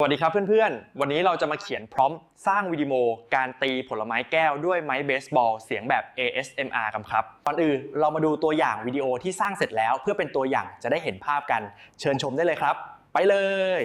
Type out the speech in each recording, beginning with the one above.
สวัสดีครับเพื่อนๆ วันนี้เราจะมาเขียนพร้อมสร้างวิดีโอการตีผลไม้แก้วด้วยไม้เบสบอลเสียงแบบ ASMR กันครับก่อนอื่นเรามาดูตัวอย่างวิดีโอที่สร้างเสร็จแล้วเพื่อเป็นตัวอย่างจะได้เห็นภาพกันเชิญชมได้เลยครับไปเลย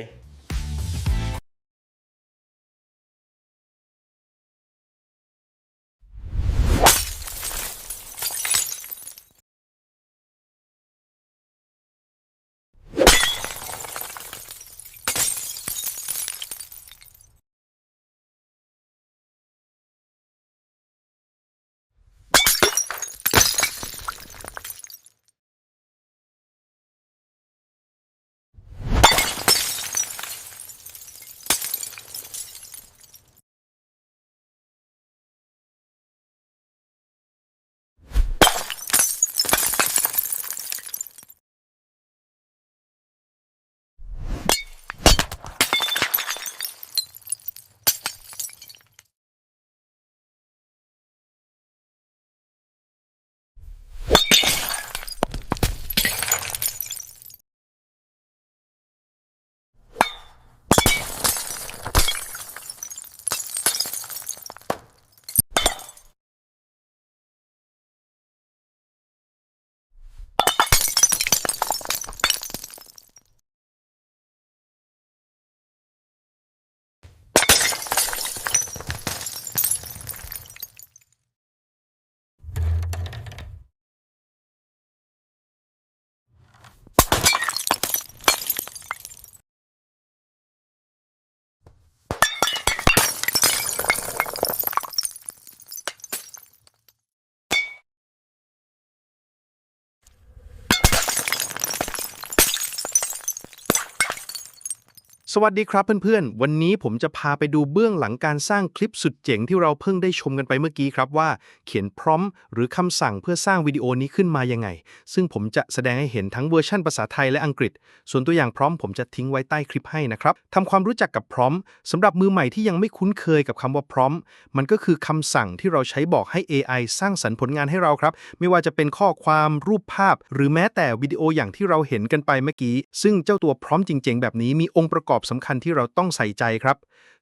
สวัสดีครับเพื่อนๆ วันนี้ผมจะพาไปดูเบื้องหลังการสร้างคลิปสุดเจ๋งที่เราเพิ่งได้ชมกันไปเมื่อกี้ครับว่าเขียนพร้อมหรือคำสั่งเพื่อสร้างวิดีโอนี้ขึ้นมายังไงซึ่งผมจะแสดงให้เห็นทั้งเวอร์ชันภาษาไทยและอังกฤษส่วนตัวอย่างพร้อมผมจะทิ้งไว้ใต้คลิปให้นะครับทำความรู้จักกับพร้อมสำหรับมือใหม่ที่ยังไม่คุ้นเคยกับคำว่าพร้อมมันก็คือคำสั่งที่เราใช้บอกให้ AI สร้างสรรค์ผลงานให้เราครับไม่ว่าจะเป็นข้อความรูปภาพหรือแม้แต่วิดีโออย่างที่เราเห็นกันไปเมื่อกี้ซึ่งเจ้าตัวพร้อมจริงๆแบบนี้มีองค์ประกอบสำคัญที่เราต้องใส่ใจครับ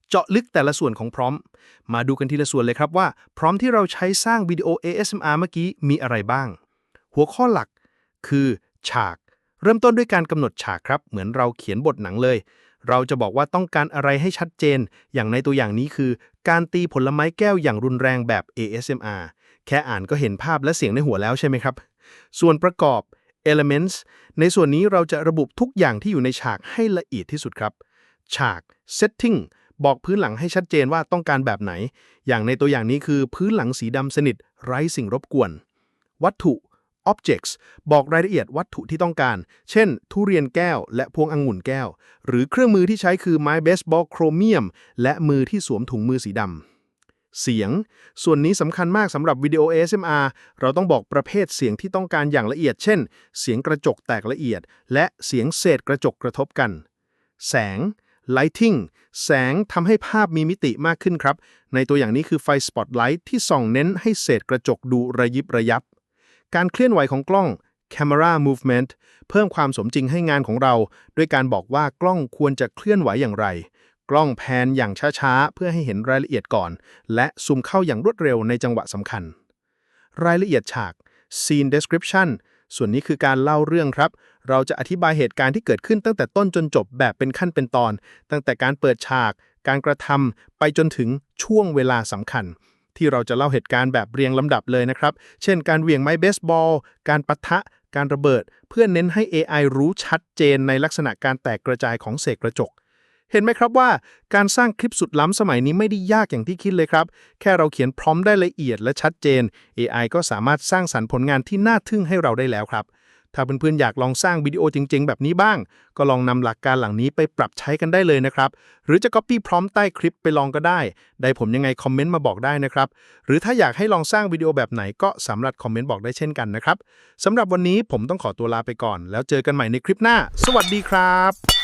เจาะลึกแต่ละส่วนของพร้อมมาดูกันทีละส่วนเลยครับว่าพร้อมที่เราใช้สร้างวิดีโอ ASMR เมื่อกี้มีอะไรบ้างหัวข้อหลักคือฉากเริ่มต้นด้วยการกำหนดฉากครับเหมือนเราเขียนบทหนังเลยเราจะบอกว่าต้องการอะไรให้ชัดเจนอย่างในตัวอย่างนี้คือการตีผลไม้แก้วอย่างรุนแรงแบบ ASMR แค่อ่านก็เห็นภาพและเสียงในหัวแล้วใช่ไหมครับส่วนประกอบ Elements ในส่วนนี้เราจะระบุทุกอย่างที่อยู่ในฉากให้ละเอียดที่สุดครับฉาก Setting บอกพื้นหลังให้ชัดเจนว่าต้องการแบบไหนอย่างในตัวอย่างนี้คือพื้นหลังสีดำสนิทไร้สิ่งรบกวนวัตถุ Objects บอกรายละเอียดวัตถุที่ต้องการเช่นทุเรียนแก้วและพวงองุ่นแก้วหรือเครื่องมือที่ใช้คือไม้เบสบอลโครเมียมและมือที่สวมถุงมือสีดำเสียงส่วนนี้สำคัญมากสำหรับวิดีโอ ASMR เราต้องบอกประเภทเสียงที่ต้องการอย่างละเอียดเช่นเสียงกระจกแตกละเอียดและเสียงเศษกระจกกระทบกันแสง Lighting แสงทำให้ภาพมีมิติมากขึ้นครับในตัวอย่างนี้คือไฟสปอตไลท์ที่ส่องเน้นให้เศษกระจกดูระยิบระยับการเคลื่อนไหวของกล้อง Camera Movement เพิ่มความสมจริงให้งานของเราด้วยการบอกว่ากล้องควรจะเคลื่อนไหวอย่างไรกล้องแพนอย่างช้าๆเพื่อให้เห็นรายละเอียดก่อนและซูมเข้าอย่างรวดเร็วในจังหวะสำคัญรายละเอียดฉาก Scene Description ส่วนนี้คือการเล่าเรื่องครับเราจะอธิบายเหตุการณ์ที่เกิดขึ้นตั้งแต่ต้นจนจบแบบเป็นขั้นเป็นตอนตั้งแต่การเปิดฉากการกระทำไปจนถึงช่วงเวลาสำคัญที่เราจะเล่าเหตุการณ์แบบเรียงลำดับเลยนะครับเช่นการเหวี่ยงไม้เบสบอลการปะทะการระเบิดเพื่อเน้นให้ AI รู้ชัดเจนในลักษณะการแตกกระจายของเศษกระจกเห็นไหมครับว่าการสร้างคลิปสุดล้ำสมัยนี้ไม่ได้ยากอย่างที่คิดเลยครับแค่เราเขียนพร้อมได้ละเอียดและชัดเจน AI ก็สามารถสร้างสรรค์ผลงานที่น่าทึ่งให้เราได้แล้วครับถ้าเพื่อนๆอยากลองสร้างวิดีโอจริงๆแบบนี้บ้างก็ลองนำหลักการเหล่านี้ไปปรับใช้กันได้เลยนะครับหรือจะ copy พร้อมใต้คลิปไปลองก็ได้ผลยังไงคอมเมนต์มาบอกได้นะครับหรือถ้าอยากให้ลองสร้างวิดีโอแบบไหนก็สามารถคอมเมนต์บอกได้เช่นกันนะครับสำหรับวันนี้ผมต้องขอตัวลาไปก่อนแล้วเจอกันใหม่ในคลิปหน้าสวัสดีครับ